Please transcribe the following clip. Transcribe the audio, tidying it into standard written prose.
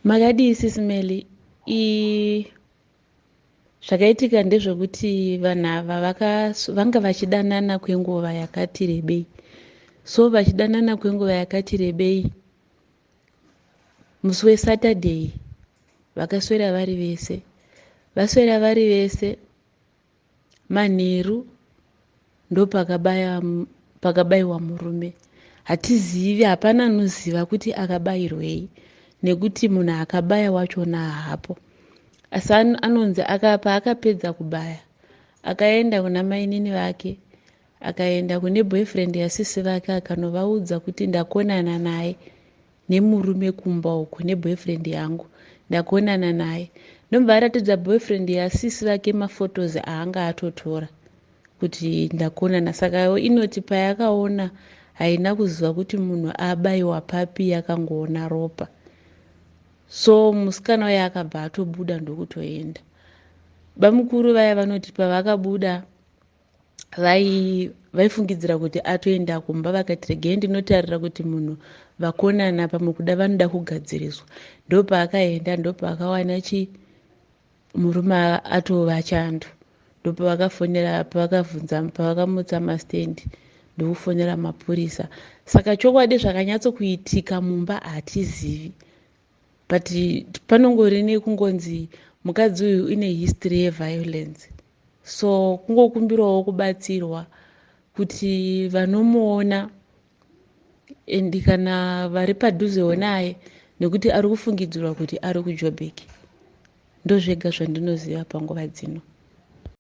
Makadii sisimeli zvakaitika ndezvekuti vanhu ava vanga vachidanana kwenguva yakati rebei. So vachidanana kwenguva yakati rebei, musi weSaturday vakaswera vari vese. Vaswera vari vese, manheru ndopakabayiwa murume. Hatizivi, hapana anoziva kuti akabayirwei, nekuti munhu akabaya wachona haapo. Asi anonzi paakapedza kubaya akaenda kuna mainini vake, akaenda kune boyfriend yasisi vake akanovaudza kuti ndakonana naye nemurume kumba uku neboyfriend yangu ndakonana naye. Ndobva aratidza boyfriend yasisi vake mafotozi aanga atotora kuti ndakonana. Saka inoti payakaona haina kuziva kuti munhu abayiwa papi, yakangoona ropa. So musikana uya akabva atobuda ndokutoenda. Bamukuru vaya vanoti pavakabuda vaifungidzira kuti atoenda kumba, vakati regei ndinotarira kuti munhu vakonana pamwe kuda vanoda kugadziriswa. Ndopaakaenda, ndopakawana murume atova chando. Ndopavakafonera, pavakamutsa mastendi ndokufonera mapurisa. Saka chokwadi zvakanyatsokuitika mumba hatizivi, but panongori nekungonzi mukadzi uyu ine history yeviolence. So kungokumbirawo kubatsirwa kuti vanomuona endi kana vari padhuzewo naye, nekuti ari kufungidzirwa kuti ari kuJoburg. Ndozvega zvandinoziva panguva dzino.